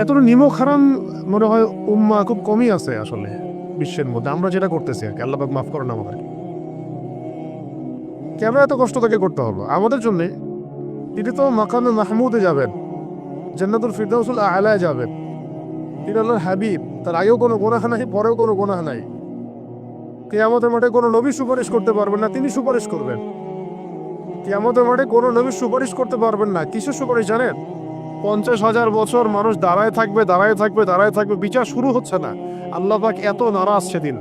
এতটা নিমক হারাম মনে হয় উম্মা খুব কমই আছে আসলে বিশ্বের মধ্যে। আমরা যেটা করতেছি আর কি, আল্লাহ পাক মাফ করেন আমাদের। কেন এত কষ্ট তাকে করতে হলো আমাদের জন্য? তিনি তো মাকামে মাহমুদে যাবেন, জান্নাতুল ফিরদাউসুল আলায় যাবেন। তিনি আল্লাহর হাবিব, তার আগেও কোনো গুনাহ নাই, পরেও কোনো গুনাহ নাই। কিয়ামতের মাঠে কোনো নবী সুপারিশ করতে পারবেন না, তিনি সুপারিশ করবেন। কিয়ামতের মাঠে কোনো নবী সুপারিশ করতে পারবেন না। কিসের সুপারিশ জানেন? 50,000 বছর মানুষ দাঁড়ায় থাকবে, দাঁড়ায় থাকবে, দাঁড়ায় থাকবে, বিচার শুরু হচ্ছে না। আল্লাহ পাক এত নারাজ সেদিন,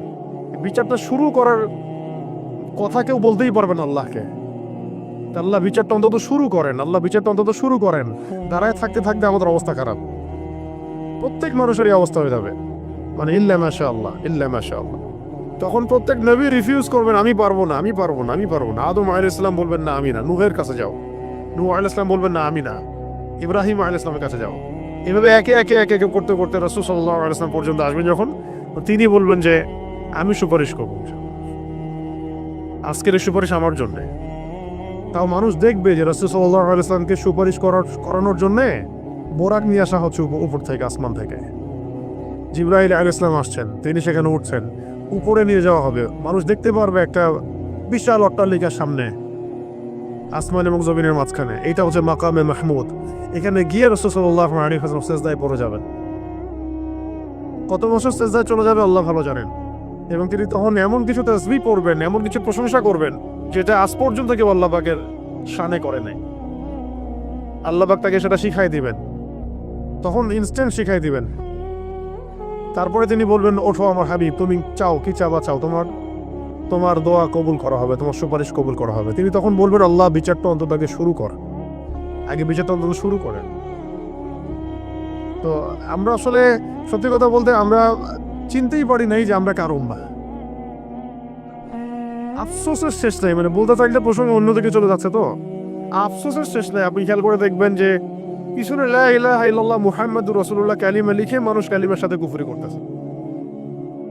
বিচারটা শুরু করার কথা কেউ বলতেই পারবে না আল্লাহকে। তা আল্লাহ বিচারটা অন্তত শুরু করেন, আল্লাহ বিচারটা অন্তত শুরু করেন। দাঁড়ায় থাকতে থাকতে আমাদের অবস্থা খারাপ, প্রত্যেক মানুষেরই অবস্থা হয়ে যাবে। মানে ইল্লা মাশা আল্লাহ, ইল্লা মাশা আল্লাহ। তখন প্রত্যেক নবী রিফিউজ করবেন, আমি পারবো না, আমি পারবো না, আমি পারবো না। আদম আলাইহিস সালাম বলবেন না আমি না, নূহের কাছে যাও। নূহ আলাইহিস সালাম বলবেন না আমি না, ইব্রাহিম আলাইহিস সালামের কাছে যাও। এভাবে একে একে একে একে করতে করতে রাসূল সাল্লাল্লাহু আলাইহি ওয়াসাল্লাম পর্যন্ত আসবেন যখন, তিনি বলবেন যে আমি সুপারিশ করব, আজকের এই সুপারিশ আমার জন্য। তাও মানুষ দেখবে যে রাসূল সাল্লাল্লাহু আলাইহি ওয়াসাল্লামকে সুপারিশ করানোর জন্য বোরাক নিয়ে আসা হচ্ছে উপর থেকে, আসমান থেকে। জিবরাইল আলাইহিস সালাম আসছেন, তিনি সেখানে উঠছেন, উপরে নিয়ে যাওয়া হবে। মানুষ দেখতে পারবে একটা বিশাল অট্টালিকার সামনে, আসমান এবং জমিনের মাঝখানে। এইটা হচ্ছে মাকামে মাহমুদ। এখানে গিয়ে রাসূল সাল্লাল্লাহু আলাইহি ওয়াসাল্লাম সিজদায় পড়ে যাবেন। কত বছর সিজদায় চলে যাবে আল্লাহ ভালো জানেন। এবং তিনি তখন এমন কিছু তাসবিহ পড়বেন, এমন কিছু প্রশংসা করবেন যেটা আজ পর্যন্ত কেউ আল্লাহ পাকের শানে করে নাই। আল্লাহ পাক তাকে সেটা শিখাই দিবেন, তখন ইনস্ট্যান্ট শিখাই দিবেন। তারপরে তিনি বলবেন, ওঠো আমার হাবিব, তুমি চাও কি চাবা চাও, তোমার দোয়া কবুল করা হবে, তোমার সুপারিশ কবুল করা হবে। তিনি তখন বলবেন, আল্লাহ বিচারটা অন্তত আগে শুরু কর, আগে বিচারটা অন্তত শুরু করেন। তো আমরা আসলে সত্যি কথা বলতে আমরা চিনতেই পারি নাই যে আমরা কার উম্মাহ। আফসোসের শেষ নাই, মানে বলতে থাকলে প্রসঙ্গ অন্যদিকে চলে যাচ্ছে। তো আফসোসের শেষ নাই। আপনি খেয়াল করে দেখবেন যে পিছনে লা ইলাহা ইল্লাল্লাহ মুহাম্মাদুর রাসূলুল্লাহ কালিমা লিখে মানুষ কালিমার সাথে কুফরি করতেছে।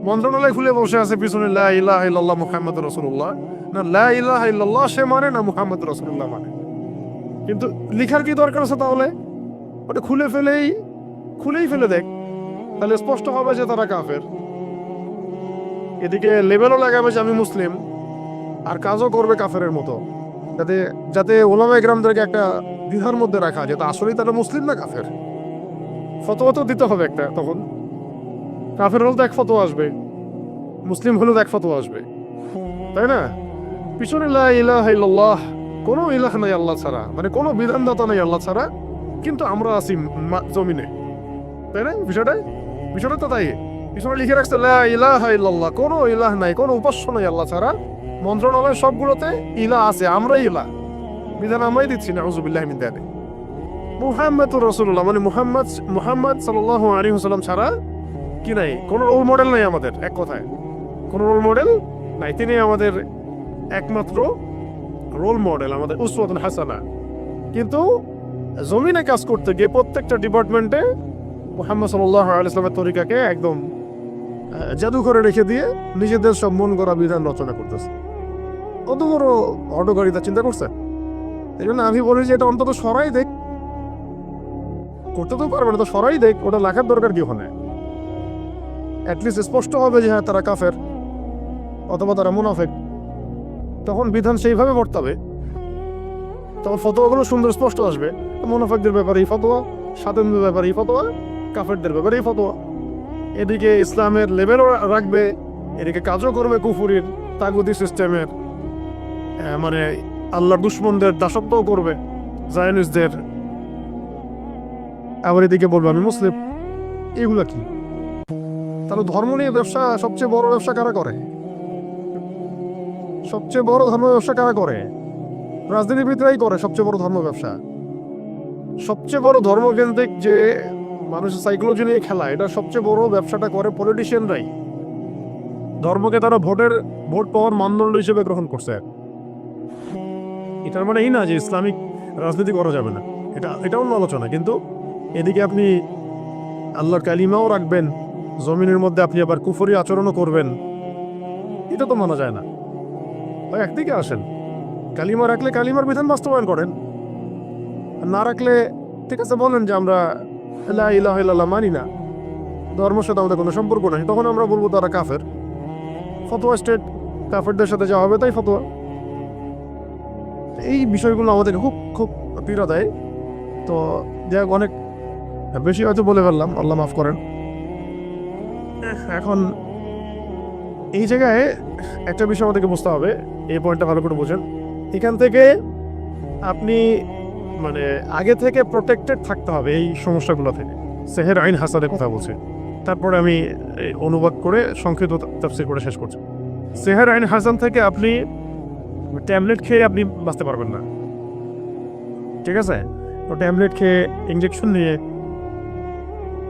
মন্ত্রণালয় খুলে বসে আছে পিছনে লা ইলাহা ইল্লাল্লাহ মুহাম্মাদুর রাসূলুল্লাহ, না লা ইলাহা ইল্লাল্লাহ সে মানে, না মুহাম্মাদুর রাসূলুল্লাহ মানে। কিন্তু লিখার কি দরকার আছে তাহলে? ওটা খুলেই ফেলে দেখ, তাহলে স্পষ্ট হবে যে তারা কাফের। এদিকে লেবেলও লাগাবে যে আমি মুসলিম, আর কাজও করবে কাফেরের মতো, যাতে যাতে ওলামায়ে কেরামদেরকে একটা দ্বিধার মধ্যে রাখা যেত আসলেই তারা মুসলিম না কাফের। ফতোয়া তো দিতে হবে একটা। তখন কাফের হলে তো এক ফতোয়া আসবে, মুসলিম হলেও এক ফতোয়া আসবে, তাই না? পিছনে লা ইলাহা ইল্লাল্লাহ, কোনো ইলাহ নাই আল্লাহ ছাড়া, মানে কোনো বিধানদাতা নাই আল্লাহ ছাড়া, কিন্তু আমরা আছি জমিনে, তাই না? বিষয়টা তো তাই। পিছনে লিখে রাখছে লা ইলাহা ইল্লাল্লাহ, কোনো ইলাহ নাই, কোনো উপাস্য নাই আল্লাহ ছাড়া। মন্ত্রণালয় সবগুলোতে ইলাহ আছে, আমরাই ইলাহ, বিধান আমরাই দিচ্ছি না। আউযুবিল্লাহি মিন যালিক। মুহাম্মাদুর রাসূলুল্লাহ মানে মুহাম্মদ সাল্লাল্লাহু আলাইহি ওয়াসাল্লাম ছাড়া কি নাই, কোনো রোল মডেল নাই আমাদের। এক কথায় কোনো রোল মডেল নাই, তিনি আমাদের একমাত্র রোল মডেল, আমাদের উসওয়াতুন হাসানা। কিন্তু জমিনে কাজ করতে গিয়ে প্রত্যেকটা ডিপার্টমেন্টে মুহাম্মদ সাল্লাল্লাহু আলাইহি ওয়াসাল্লামের তরিকাকে একদম জাদু করে রেখে দিয়ে নিজেদের সব মন করা বিধান রচনা করতেছে। কত বড় হঠকারিতা চিন্তা করছে। এই জন্য আমি বলি যে এটা অন্তত সরাই দেখ, করতে তো পারবে না তো সরাই দেখ, ওটা লেখার দরকার কি ওখানে? অ্যাটলিস্ট স্পষ্ট হবে যে হ্যাঁ তারা কাফের অথবা তারা মুনাফিক, তখন বিধান সেইভাবে বর্তাবে। তখন ফতোয়াগুলো সুন্দর স্পষ্ট আসবে, মুনাফিকদের ব্যাপারে এই ফতোয়া, স্বাধীনদের ব্যাপারে এই ফতোয়া, কাফেরদের ব্যাপারে এই ফতোয়া। এদিকে ইসলামের লেভেলও রাখবে, এদিকে কাজও করবে কুফুরির তাগুতি সিস্টেমের, মানে আল্লাহর দুশমনদের দাসত্বও করবে, জায়নিস্টদের। আবার এদিকে বলবে আমি মুসলিম। এগুলা কি? তাহলে ধর্ম নিয়ে ব্যবসা, সবচেয়ে বড় ব্যবসা কারা করে? সবচেয়ে বড় ধর্ম ব্যবসা কারা করে? রাজনীতিবিদরাই করে সবচেয়ে বড় ধর্ম ব্যবসা। সবচেয়ে বড় ধর্মকেন্দ্রিক যে মানুষের সাইকোলজি নিয়ে খেলা, এটা সবচেয়ে বড় ব্যবসাটা করে পলিটিশিয়ানরাই। ধর্মকে তারা ভোট পাওয়ার মানদণ্ড হিসেবে গ্রহণ করছে। এটার মানে এই না যে ইসলামিক রাজনীতি করা যাবে না, এটা অন্য আলোচনা। কিন্তু এদিকে আপনি আল্লাহর কালিমাও রাখবেন, জমিনের মধ্যে আপনি আবার কুফরি আচরণও করবেন, এটা তো মানা যায় না। ভাই একদিকে আসেন, কালিমা রাখলে কালিমার বিধান বাস্তবায়ন করেন, না রাখলে ঠিক আছে বলেন যে আমরা লা ইলাহা ইল্লাল্লাহ মানি না, ধর্মের সাথে আমাদের কোনো সম্পর্ক নেই, তখন আমরা বলবো তারা কাফের। ফতোয়া স্টেট কাফেরদের সাথে যা হবে তাই ফতোয়া। এই বিষয়গুলো আমাদের খুব খুব পীড়া দেয়। তো যাই হোক, অনেক বেশি হয়তো বলে ফেললাম, আল্লাহ মাফ করেন। এখন এই জায়গায় একটা বিষয় আমাদেরকে বুঝতে হবে, এই পয়েন্টটা ভালো করে বোঝেন। এখান থেকে আপনি মানে আগে থেকে প্রোটেক্টেড থাকতে হবে এই সমস্যাগুলো থেকে। সেহের আইন হাসানের কথা বলছে, তারপরে আমি অনুবাদ করে সংক্ষিপ্ত তাফসীর করে শেষ করছি। সেহের আইন হাসান থেকে আপনি ট্যাবলেট খেয়ে আপনি বাঁচতে পারবেন না, ঠিক আছে? তো ট্যাবলেট খেয়ে ইঞ্জেকশন নিয়ে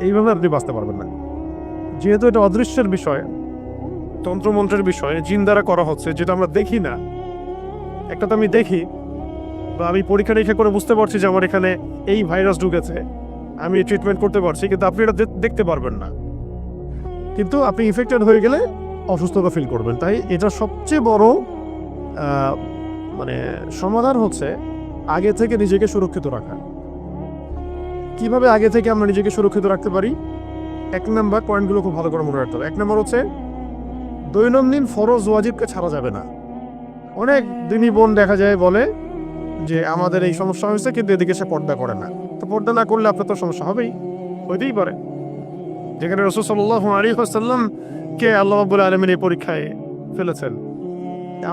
এইভাবে আপনি বাঁচতে পারবেন না, যেহেতু এটা অদৃশ্যের বিষয়, তন্ত্রমন্ত্রের বিষয়, জিন দ্বারা করা হচ্ছে, যেটা আমরা দেখি না। একটা তো আমি দেখি বা আমি পরীক্ষা নিরীক্ষা করে বুঝতে পারছি যে আমার এখানে এই ভাইরাস ঢুকেছে, আমি ট্রিটমেন্ট করতে পারছি, কিন্তু আপনি এটা দেখতে পারবেন না। কিন্তু আপনি ইনফেক্টেড হয়ে গেলে অসুস্থতা ফিল করবেন। তাই এটা সবচেয়ে বড় মানে সমাধান হচ্ছে আগে থেকে নিজেকে সুরক্ষিত রাখা। কিভাবে আগে থেকে আমরা নিজেকে সুরক্ষিত রাখতে পারি? এক নাম্বার পয়েন্টগুলো খুব ভালো করে মনে রাখতে হবে। এক নাম্বার হচ্ছে দৈনন্দিন ফরজ ওয়াজিবকে ছাড়া যাবে না। অনেক দিনই বোন দেখা যায় বলে যে আমাদের এই সমস্যা হয়েছে, কিন্তু এদিকে সে পর্দা করে না। তো পর্দা না করলে আপনার তো সমস্যা হবেই, হইতেই পারে। যেখানে রাসূল সাল্লাল্লাহু আলাইহি ওয়াসাল্লাম কে আল্লাহ রাব্বুল আলামিন এই পরীক্ষায় ফেলেছেন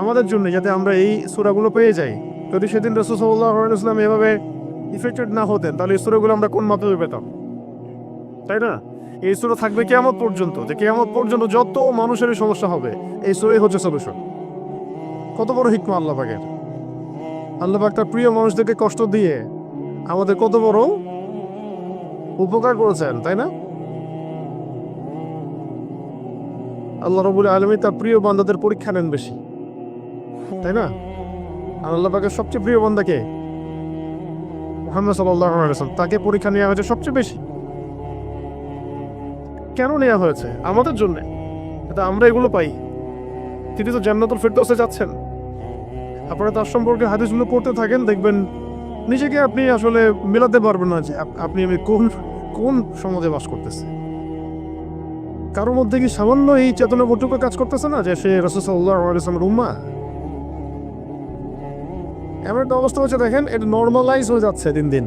আমাদের জন্য, যাতে আমরা এই সূরাগুলো পেয়ে যাই। যদি সেদিন রাসূল সাল্লাল্লাহু আলাইহি ওয়াসাল্লাম এভাবে ইফেক্টেড না হতেন, তাহলে এই সূরাগুলো আমরা কোন মাধ্যমে পেতাম, তাই না? এই সূরা থাকবে কিয়ামত পর্যন্ত, যে কিয়ামত পর্যন্ত যত মানুষেরই সমস্যা হবে এই সূরাই হচ্ছে সলিউশন। কত বড় হিকমা আল্লাহ পাকের! আল্লাহ পাক তার প্রিয় মানুষদেরকে কষ্ট দিয়ে আমাদের কত বড় উপকার করেছেন, তাই না? আল্লাহ রাব্বুল আলামিন তার প্রিয় বান্দাদের পরীক্ষা নেন বেশি, তাই না? আর আল্লাহ পাকের সবচেয়ে প্রিয় বান্দা কে? মুহাম্মদ সাল্লাল্লাহু আলাইহি ওয়াসাল্লাম। তাকে পরীক্ষা নেওয়া হয়েছে সবচেয়ে বেশি। কেন নেওয়া হয়েছে? আমাদের জন্য, যাতে আমরা এগুলো পাই। তিনি তো জান্নাতুল ফিরদাউসে যাচ্ছেন। আপনারা তার সম্পর্কে হাদিসগুলো পড়তে থাকেন, দেখবেন নিজেকে আপনি আসলে মেলাতে পারবেন না যে আপনি আমি কোন কোন সমাজে বাস করতেছে। কারোর মধ্যে কি সামান্য এই চেতনাবোধটুকু কাজ করতেছে না যে সে রাসূল সাল্লাল্লাহু আলাইহি ওয়াসাল্লামের উম্মাহ? এমন একটা অবস্থা হচ্ছে, দেখেন এটা নর্মালাইজ হয়ে যাচ্ছে দিন দিন,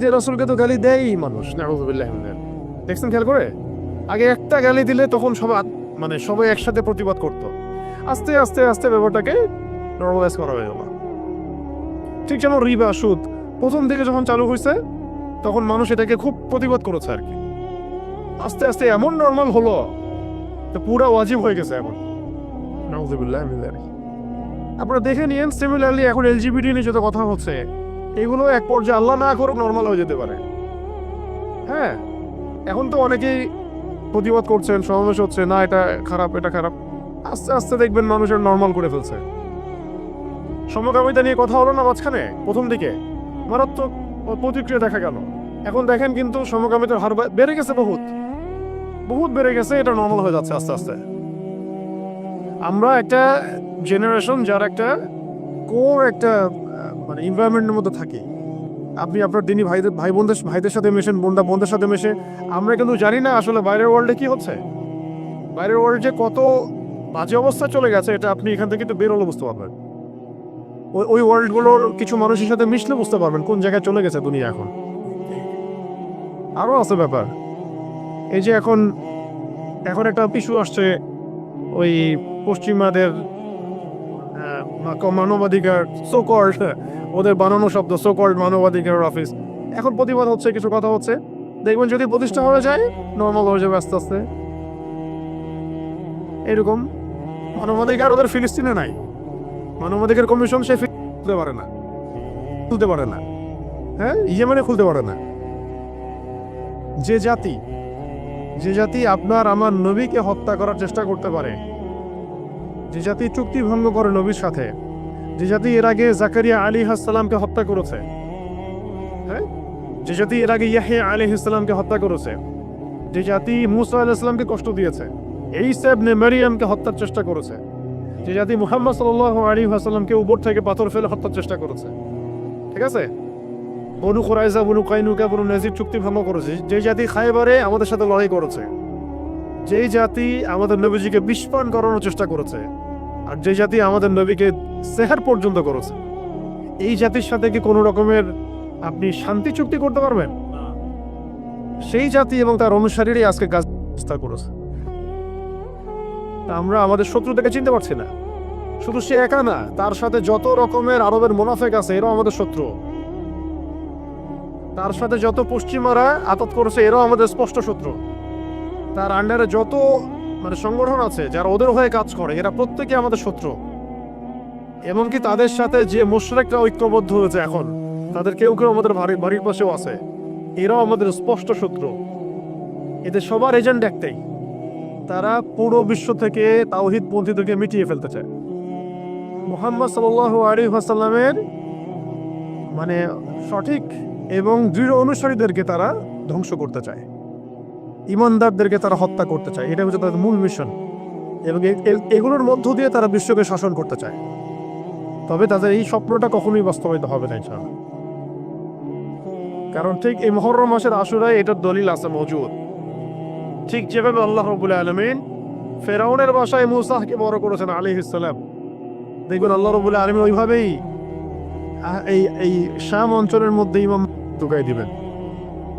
যে রাসূলকে তো গালি দেয়ই মানুষ। নাউযুবিল্লাহি মিন যালিক। দেখছেন খেয়াল করে? আগে একটা গালি দিলে তখন সবাই একসাথে প্রতিবাদ করত। আস্তে আস্তে আস্তে ব্যাপারটাকে নর্মালাইজ করা হয়ে গেল। ঠিক যেমন রিবা, সুদ প্রথম দিকে যখন চালু হয়েছে তখন মানুষ এটাকে খুব প্রতিবাদ করেছে আর কি। আস্তে আস্তে এমন নর্মাল হলো তো পুরা ওয়াজিব হয়ে গেছে এখন। নাউযুবিল্লাহি মিন যালিক। আপনারা দেখে নিয়েন, সিমিলারলি এখন এলজিবিটি নিয়ে যত কথা হচ্ছে, এগুলো এক পর্যায়ে আল্লাহ না করুক নর্মাল হয়ে যেতে পারে। হ্যাঁ, এখন তো অনেকেই প্রতিবাদ করছেন, সমাবেশ হচ্ছে, না এটা খারাপ, এটা খারাপ। আস্তে আস্তে দেখবেন মানুষের নর্মাল করে ফেলছে। সমকামিতা নিয়ে কথা হলো না মাঝখানে, প্রথম দিকে মারাত্মক প্রতিক্রিয়া দেখা গেল। এখন দেখেন কিন্তু সমকামিতার হার বেড়ে গেছে, বহুত বহুত বেড়ে গেছে। এটা নর্মাল হয়ে যাচ্ছে আস্তে আস্তে। আমরা একটা জেনারেশন যার একটা কোর একটা মানে এনভায়রনমেন্টের মধ্যে থাকি। আপনি আপনার দিনী ভাইদের সাথে মেশেন, বোনদের সাথে মেশে, আমরা কিন্তু জানি না আসলে বাইরের ওয়ার্ল্ডে কি হচ্ছে। বাইরের ওয়ার্ল্ড যে কত বাজে অবস্থা চলে গেছে, এটা আপনি এখান থেকে একটু বের হলে বুঝতে পারবেন। ওই ওয়ার্ল্ডগুলোর কিছু মানুষের সাথে মিশলে বুঝতে পারবেন কোন জায়গায় চলে গেছে দুনিয়া এখন। আরও আছে ব্যাপার, এই যে এখন একটা ইস্যু আসছে, ওই পশ্চিমাদের মানবাধিকার, সোকল্ড ওদের বানানো শব্দ, সোকল্ড মানবাধিকার অফিস। এখন প্রতিবাদ হচ্ছে, কিছু কথা হচ্ছে, দেখবেন যদি প্রতিষ্ঠা হয়ে যায় নর্মাল হয়ে যাবে আস্তে আস্তে। এরকম মানবাধিকার ওদের ফিলিস্তিনে নাই, মানবাধিকার কমিশন সে খুলতে পারে না, হ্যাঁ, ইয়েমেনে খুলতে পারে না। যে জাতি আপনার আমার নবীকে হত্যা করার চেষ্টা করতে পারে, যে জাতি চুক্তি ভঙ্গ করে নবীর সাথে, যে জাতি এর আগে জাকারিয়া আলাইহিস সালামকে হত্যা করেছে, হ্যাঁ, যে জাতি এর আগে ইয়াহইয়া আলাইহিস সালামকে হত্যা করেছে, যে জাতি মূসা আলাইহিস সালামকে কষ্ট দিয়েছে, ঈসা ইবনে মারইয়ামকে হত্যার চেষ্টা করেছে, যে জাতি মুহাম্মদ সাল্লাল্লাহু আলাইহি ওয়াসাল্লামকে উপর থেকে পাথর ফেলে হত্যার চেষ্টা করেছে, ঠিক আছে? বনু কুরাইজা, বনু কাইনুকা, বনু নাজির চুক্তি ভঙ্গ করেছে। যে জাতি খায়বারে আমাদের সাথে লড়াই করেছে, যেই জাতি আমাদের নবীজিকে বিষপান করানোর চেষ্টা করেছে, আর যে জাতি আমাদের নবীকে সেহার পর্যন্ত করেছে, এই জাতির সাথে কি কোনো রকমের আপনি শান্তি চুক্তি করতে পারবেন? সেই জাতি এবং তার অনুসারীরাই আজকে কাজ করেছে। আমরা আমাদের শত্রুদেরকে চিনতে পারছি না। শুধু সে একা না, তার সাথে যত রকমের আরবের মুনাফিক আছে এরাও আমাদের শত্রু। তার সাথে যত পশ্চিমারা আতত করেছে এরাও আমাদের স্পষ্ট শত্রু। তার আন্ডারে যত সংগঠন আছে যারা ওদের হয়ে কাজ করে এরা প্রত্যেকে আমাদের শত্রু। এমনকি তাদের সাথে যে মুশরিকরা ঐক্যবদ্ধ হয়েছে এখন, তাদের কেউ কেউ আমাদের বাড়ির পাশেও আছে, এরাও আমাদের স্পষ্ট শত্রু। এদের সবার এজেন্ট একটাই, তারা পুরো বিশ্ব থেকে তাওহীদ পন্থীদেরকে মিটিয়ে ফেলতে চায়। মুহাম্মদ সাল্লাল্লাহু আলাইহি ওয়াসাল্লামের সঠিক এবং দৃঢ় অনুসারীদেরকে তারা ধ্বংস করতে চায়, ইমানদারদেরকে তারা হত্যা করতে চায়। এটা হচ্ছে তাদের মূল মিশন, এবং এগুলোর মধ্য দিয়ে তারা বিশ্বকে শাসন করতে চায়। তবে তাদের এই স্বপ্নটা কখনোই বাস্তবায়িত হবে না ইনশাআল্লাহ। কারণ ঠিক এই মুহররম মাসের আশুরায় এটার দলিল আছে মজুদ। ঠিক যেভাবে আল্লাহ রাব্বুল আলামিন ফেরাউনের বাসায় মূসাকে বড় করেছেন আলাইহিস সালাম, দেখবেন আল্লাহ রাব্বুল আলামিন ওইভাবেই এই শাম অঞ্চলের মধ্যে ইমাম ঢুকাই দিবেন,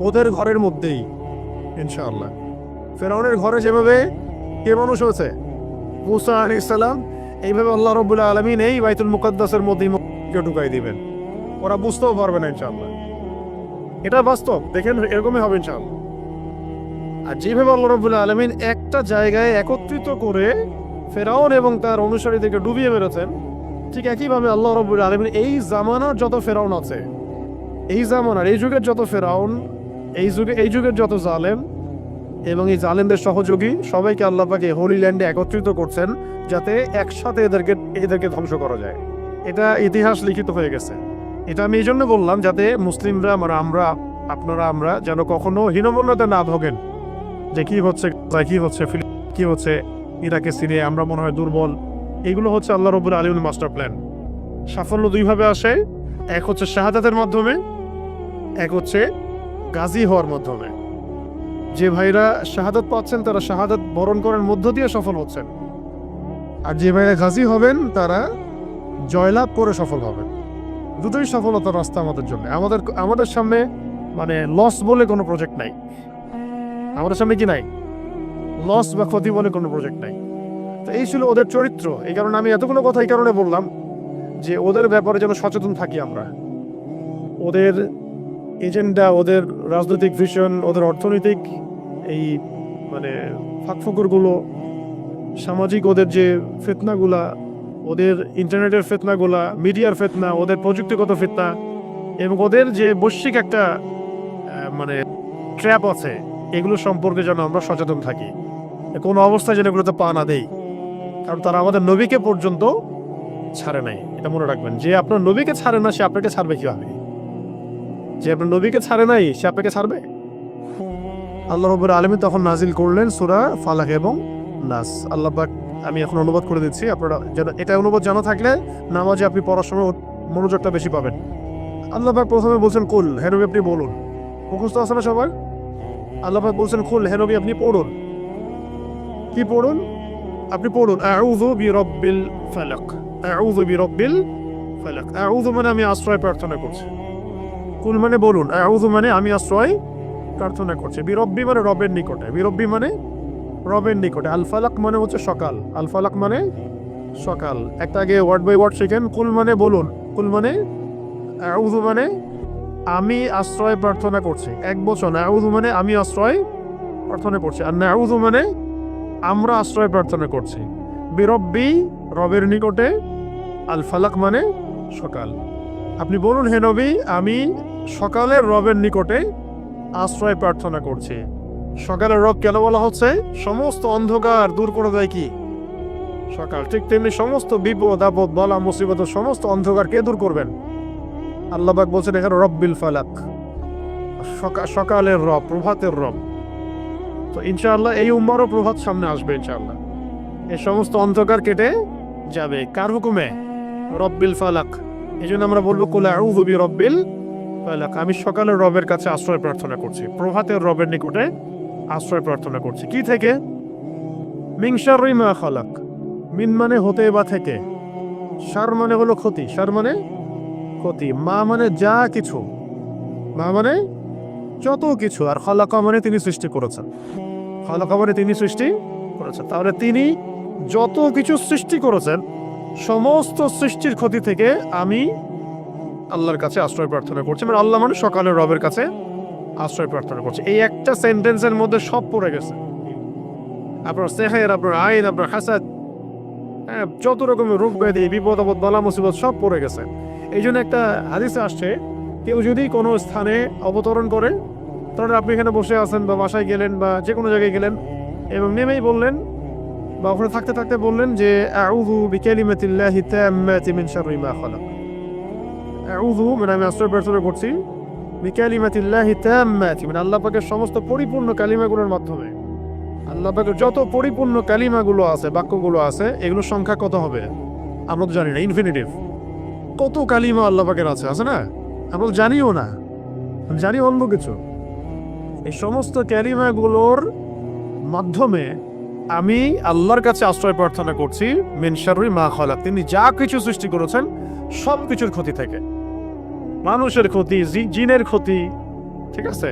ওদের ঘরের মধ্যেই ইনশাআল্লাহ। ফেরাউনের ঘরে যেভাবে কে মানুষ হয়েছে মূসা আলাইহিস সালাম, এইভাবে আল্লাহ রাব্বুল আলামিন এই বাইতুল মুকাদ্দাসের মধ্যে ইমামকে ঢুকাই দিবেন। ওরা বুঝতেও পারবে না ইনশাআল্লাহ। এটা বাস্তব, দেখেন এরকমই হবে ইনশাআল্লাহ। আর যেভাবে আল্লাহ রাব্বুল আলামিন একটা জায়গায় একত্রিত করে ফেরাউন এবং তার অনুসারীদেরকে ডুবিয়ে মেরেছেন, ঠিক একইভাবে আল্লাহ রাব্বুল আলামিন এই জামানার যত ফেরাউন আছে, এই জামানার এই যুগের যত ফেরাউন, এই যুগের যত জালেম এবং এই জালেমদের সহযোগী সবাইকে আল্লাহ পাক এই হোলি ল্যান্ডে একত্রিত করছেন, যাতে একসাথে এদেরকে ধ্বংস করা যায়। এটা ইতিহাস লিখিত হয়ে গেছে। এটা আমি এই জন্য বললাম, যাতে মুসলিমরা আমরা যেন কখনো হীনমন্যতা না ভোগেন, যে কি হচ্ছে কি হচ্ছে ইরাকে, সিরিয়ায় আমরা মনে হয় দুর্বল। এগুলো হচ্ছে আল্লাহ রাব্বুল আলামিনের মাস্টার প্ল্যান। সাফল্য দুইভাবে আসে, এক হচ্ছে শাহাদাতের মাধ্যমে, এক হচ্ছে গাজী হওয়ার মাধ্যমে। যে ভাইরা শাহাদাত পাচ্ছেন তারা শাহাদাত বরণ করার মধ্য দিয়ে সফল হচ্ছেন, আর যে ভাইরা গাজী হবেন তারা জয়লাভ করে সফল হবেন। দুটোই সফলতার রাস্তা আমাদের জন্য। আমাদের সামনে লস বলে কোনো প্রজেক্ট নাই। আমাদের সামনে কি নাই? লস বা ক্ষতি বলে কোনো প্রজেক্ট নাই। তো এই ছিল ওদের চরিত্র। এই কারণে আমি এতগুলো কথা এই কারণে বললাম যে ওদের ব্যাপারে যেন সচেতন থাকি আমরা। ওদের এজেন্ডা, ওদের রাজনৈতিক ভিশন, ওদের অর্থনৈতিক এই ফাঁকফোকরগুলো, সামাজিক ওদের যে ফিতনাগুলা, ওদের ইন্টারনেটের ফিতনাগুলা, মিডিয়ার ফিতনা, ওদের প্রযুক্তিগত ফিতনা, এবং ওদের যে বৈশ্বিক একটা ট্র্যাপ আছে, এগুলো সম্পর্কে যেন আমরা সচেতন থাকি। কোনো অবস্থায় যেন এগুলোতে পা না দেই। কারণ তারা আমাদের নবীকে পর্যন্ত ছাড়ে নাই। এটা মনে রাখবেন, যে আপনার নবীকে ছাড়ে না সে আপনাকে ছাড়বে কিভাবে? যে আপনার নবীকে ছাড়ে নাই সে আপনাকে ছাড়বে? আল্লাহ রাব্বুল আলামিন তখন নাজিল করলেন সূরা ফালাক এবং নাস। আল্লাহ পাক, আমি এখন অনুবাদ করে দিচ্ছি, আপনারা এটা অনুবাদ জানা থাকলে নামাজে আপনি পড়ার সময় মনোযোগটা বেশি পাবেন। আল্লাহ পাক প্রথমে বলছেন কুল, হে নবী আপনি বলুন। মুখস্থ আছে না সবার? আল্লাহ পাক বলছেন কুল, হে নবী আপনি পড়ুন। কি পড়ুন? আপনি পড়ুন আউযু বিরাব্বিল ফালাক, আউযু বিরাব্বিল ফালাক। আউযু মানে আমি আশ্রয় প্রার্থনা করছি, কুল মানে বলুন, আউযু মানে আমি আশ্রয় প্রার্থনা করছি, বিরব্বি মানে রবের নিকটে, বিরব্বি মানে রবের নিকটে, আল ফালাক মানে হচ্ছে সকাল, আল ফালাক মানে সকাল। একটা আগে ওয়ার্ড বাই ওয়ার্ড শিখেন। কুল মানে বলুন, কুল মানে আউযু মানে আমি আশ্রয় প্রার্থনা করছি, এক বচন। আউযু মানে আমি আশ্রয় প্রার্থনা করছি, আর নাউযু মানে আমরা আশ্রয় প্রার্থনা করছি, বিরব্বি রবের নিকটে, আল ফালাক মানে সকাল। আপনি বলুন হে নবী আমি সকালের রবের নিকটে আশ্রয় প্রার্থনা করছি। সকালের রব কেন বলা হচ্ছে? সমস্ত অন্ধকার দূর করে দেয় কি? সকাল। ঠিক তেমনি সমস্ত বিপদ আপদ বলা মুসিবত সমস্ত অন্ধকার কে দূর করবেন? আল্লাহ পাক বলছেন এখানে রব্বিল ফালাক, সকালের রব, প্রভাতের রব। তো ইনশাআল্লাহ এই উম্মারও প্রভাত সামনে আসবে ইনশাআল্লাহ। এই সমস্ত অন্ধকার কেটে যাবে কার হুকুমে? রব্বিল ফালাক। এই জন্য আমরা বলবো কুল আউযু বিরব্বিল ফালাক, আমি সকালের রবের কাছে আশ্রয় প্রার্থনা করছি, প্রভাতের রবের নিকটে আশ্রয় প্রার্থনা করছি। কি থেকে? মিন শাররি মা খালাক, মিন মানে হতে বা থেকে, শার মানে হলো ক্ষতি, শার মানে ক্ষতি, মা মানে যা কিছু, মা মানে যত কিছু, আর খালাকা মানে তিনি সৃষ্টি করেছেন, খালাকা মানে তিনি সৃষ্টি করেছেন। তাহলে তিনি যত কিছু সৃষ্টি করেছেন সমস্ত সৃষ্টির ক্ষতি থেকে আমি আল্লাহর কাছে আশ্রয় প্রার্থনা করছি। মানে আল্লাহ মানে সকালের রবের কাছে আশ্রয় প্রার্থনা করছি। এই একটা সেন্টেন্সের মধ্যে সব পড়ে গেছে, আপনার সেহের, আপনার আইন, আপনার হাসাদ, যত রকমের রোগ ব্যাধি, বিপদ আপদ, বালা মুসিবত সব পড়ে গেছে। এই জন্য একটা হাদিসে আসছে, কেউ যদি কোনো স্থানে অবতরণ করে, তাহলে আপনি এখানে বসে আছেন বা বাসায় গেলেন বা যে কোনো জায়গায় গেলেন এবং নেমেই বললেন বা ওখানে থাকতে থাকতে বললেন যে আউযু বিকালিমাতিল্লাহি তাম্মাতি মিন শাররি মা খালাক। আউযু মানে আমি আশ্রয় প্রার্থনা করছি, বিকালিমাতিল্লাহি তাম্মাতি মানে আল্লাহ পাকের সমস্ত পরিপূর্ণ কালিমাগুলোর মাধ্যমে। আল্লাহ পাকের যত পরিপূর্ণ কালিমাগুলো আছে, বাক্যগুলো আছে, এগুলোর সংখ্যা কত হবে আমরা তো জানি না, ইনফিনিটিভ। কত কালিমা আল্লাহ পাকের আছে না, আমরা তো জানিও না, জানি অন্য কিছু। এই সমস্ত কালিমাগুলোর মাধ্যমে আমি আল্লাহর কাছে আশ্রয় প্রার্থনা করছি মিন শাররি মা খালাক, তিনি যা কিছু সৃষ্টি করেছেন সব কিছুর ক্ষতি থেকে, মানুষের ক্ষতি, জিনের ক্ষতি, ঠিক আছে,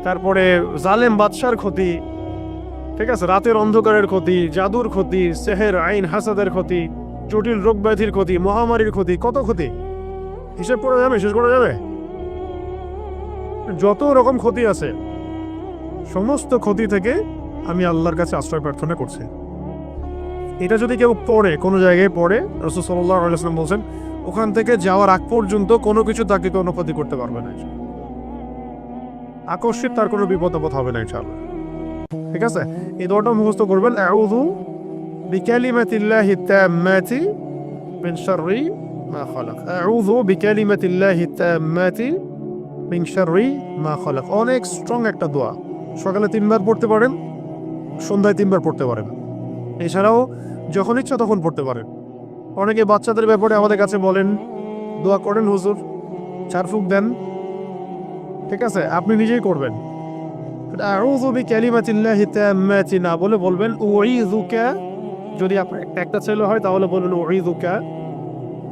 তারপরে জালেম বাদশার ক্ষতি, ঠিক আছে, রাতের অন্ধকারের ক্ষতি, জাদুর ক্ষতি, সেহের, আইন, হাসাদের ক্ষতি, জটিল রোগ ব্যাধির ক্ষতি, মহামারীর ক্ষতি, কত ক্ষতি হিসেব করা যাবে, শেষ করা যাবে? যত রকম ক্ষতি আছে সমস্ত ক্ষতি থেকে আমি আল্লাহর কাছে আশ্রয় প্রার্থনা করছি। এটা যদি কেউ পড়ে, কোনো জায়গায় পড়ে, রাসূল সাল্লাল্লাহু আলাইহি ওয়াসাল্লাম বলছেন ওখান থেকে যাওয়ার আগ পর্যন্ত কোনো কিছু তাকে কোনো ক্ষতি করতে পারবে না, আকস্মিক তার কোনো বিপদ আপদ হবে না ইনশাআল্লাহ। ঠিক আছে, এই দোয়াটা মুখস্থ করবেন, আউযু বিকালিমাতিল্লাহি তাম্মাতি মিন শাররি মা খালাক, আউযু বিকালিমাতিল্লাহি তাম্মাতি মিন শাররি মা খালাক। অনেক স্ট্রং একটা দোয়া, সকালে 3 বার পড়তে পারেন, সন্ধ্যায় 3 বার পড়তে পারেন, এছাড়াও যখন ইচ্ছা তখন পড়তে পারেন। অনেকে বাচ্চাদের ব্যাপারে আমাদের কাছে বলেন দোয়া করেন হুজুর, চারফুক দেন, ঠিক আছে, আপনি নিজেই করবেন। আউযু বিকালিমাতিল্লাহি তাম্মাতি না বলে বলবেন উঈযুকা, যদি আপনার একটা ছেলে হয় তাহলে বলবেন উঈযুকা,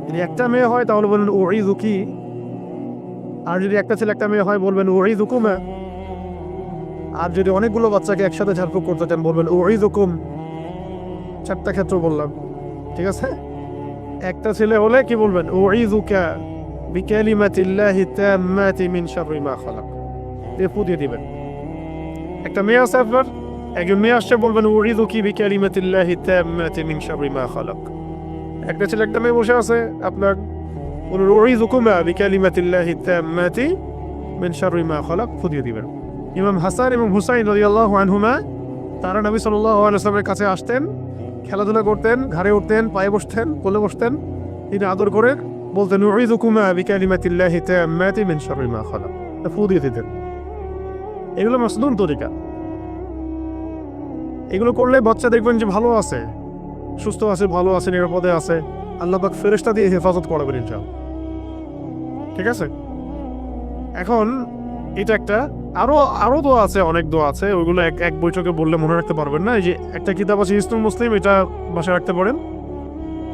যদি একটা মেয়ে হয় তাহলে বলবেন উঈযুকি, আর যদি একটা ছেলে একটা মেয়ে হয় বলবেন উঈযুকুমা, আর যদি অনেকগুলো বাচ্চাকে একসাথে ঝাড়ফুঁক করতে চান বলবেন উঈযুকুম। 4টা ক্ষেত্র বললাম, ঠিক আছে। একটা ছেলে হলে কি বলবেন উঈযুকা বিকালিমাতিল্লাহি তাম্মাতি মিন শাররি মা খালাক, দিয়ে ফুটিয়ে দিবেন। একটা মেয়ে আছে আপনার, একজন মেয়ে আসছে বলবেন উঈযুকি বিকালিমাতিল্লাহি তাম্মাতি মিন শাররি মা খালাক। একটা ছেলে একটা মেয়ে বসে আছে আপনার, বলুন উঈযুকুমা বিকালিমাতিল্লাহি তাম্মাতি মিন শাররি মা খালাক, ফুটিয়ে দিবেন। ইমাম হাসান এবং হুসাইন রাদিয়াল্লাহু আনহুমা তারা নবী সাল্লাল্লাহু আলাইহি ওয়াসাল্লামের কাছে আসতেন, খেলাধুলা করতেন, ঘাড়ে উঠতেন, পায়ে বসতেন, কোলে বসতেন, তিনি আদর করে বলতেন উঈযুকুমা বিকালিমাতিল্লাহি তাম্মাতি মিন শাররি মা খালাক, ফু দিয়ে দিতেন। এগুলো মাসনুন তরিকা, এগুলো করলে বাচ্চা দেখবেন যে ভালো আছে, সুস্থ আছে, ভালো আছে, নিরাপদে আছে, আল্লাহ পাক ফেরেশতা দিয়ে হেফাজত করবেন ইনশাআল্লাহ। ঠিক আছে, এখন এটা একটা, আরো দোয়া আছে, অনেক দোয়া আছে, ওইগুলো এক বৈঠকে বললে মনে রাখতে পারবেন না। এই যে একটা কিতাব আছে হিসনুল মুসলিম, এটা বাসায় রাখতে পারেন,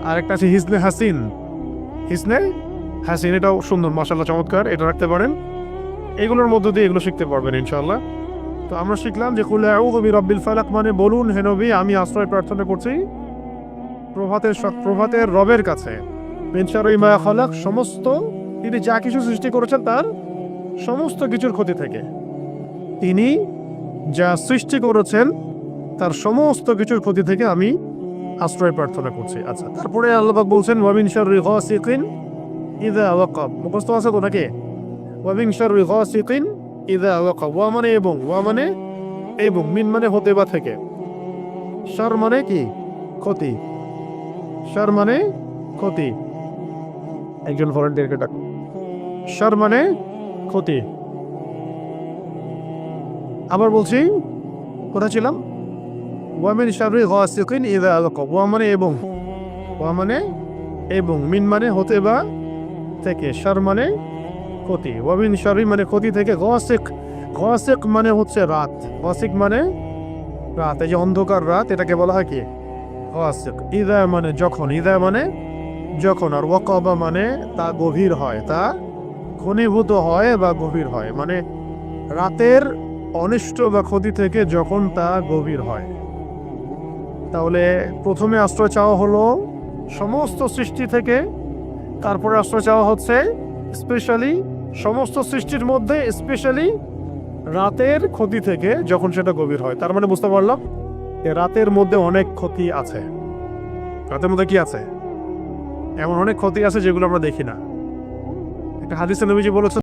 আর একটা আছে হিসনে হাসিন, হিসনে হাসিন, এটাও সুন্দর, মাশাআল্লাহ চমৎকার, এটা রাখতে পারেন। এগুলোর মধ্য দিয়ে এগুলো শিখতে পারবেন ইনশাআল্লাহ। তো আমরা শিখলাম যে কুল আউযু বিরাব্বিল ফালাক মানে বলুন হে নবী আমি আশ্রয় প্রার্থনা করছি প্রভাতের রবের কাছে, মিন শাররি মা খালাক সমস্ত, তিনি যা কিছু সৃষ্টি করেছেন তার সমস্ত কিছুর ক্ষতি থেকে, তিনি যা সৃষ্টি করেছেন তার সমস্ত কিছুর ক্ষতি থেকে আমি আশ্রয় প্রার্থনা করছি। আচ্ছা, তারপরে আল্লাহ পাক বলছেন ওয়া মিন শাররি গাসিকিন ইযা ওয়াকাব, মুখস্থ আছে তো নাকি? ওয়া মিন শাররি গাসিকিন ইযা ওয়াকাব, ওয়া মানে এবং, ওয়া মানে এবং, মিন মানে হতে বা থেকে, শার মানে কি ক্ষতি, শার মানে ক্ষতি, একজন ভলান্টিয়ারকে ডাক, শার মানে ক্ষতি। আবার বলছি, কোথায় ছিলাম? ওয়া মিন শাররি গাসিকিন ইযা ওয়াকাব, ওয়া মানে এবং, ওয়া মানে এবং, মিন মানে হতে বা থেকে, শার মানে ক্ষতি, ওয়াবিন শারি মানে ক্ষতি থেকে, গাসিক, গাসিক মানে হচ্ছে রাত, গাসিক মানে রাত, এই যে অন্ধকার রাত এটাকে বলা হয় কি গাসিক। ইদা মানে যখন, ইদা মানে যখন, আর ওয়াকাবা মানে তা গভীর হয়, তা ঘনীভূত হয় বা গভীর হয়, মানে রাতের অনিষ্ট বা ক্ষতি থেকে যখন তা গভীর হয়। তাহলে প্রথমে আশ্রয় চাওয়া হলো সমস্ত সৃষ্টি থেকে, তারপরে আশ্রয় চাওয়া হচ্ছে স্পেশালি সমস্ত সৃষ্টির মধ্যে স্পেশালি রাতের ক্ষতি থেকে যখন সেটা গভীর হয়। তার মানে বুঝতে পারলাম যে রাতের মধ্যে অনেক ক্ষতি আছে। রাতের মধ্যে কি আছে? এমন অনেক ক্ষতি আছে যেগুলো আমরা দেখি না। একটা হাদিসে নবীজি বলেছেন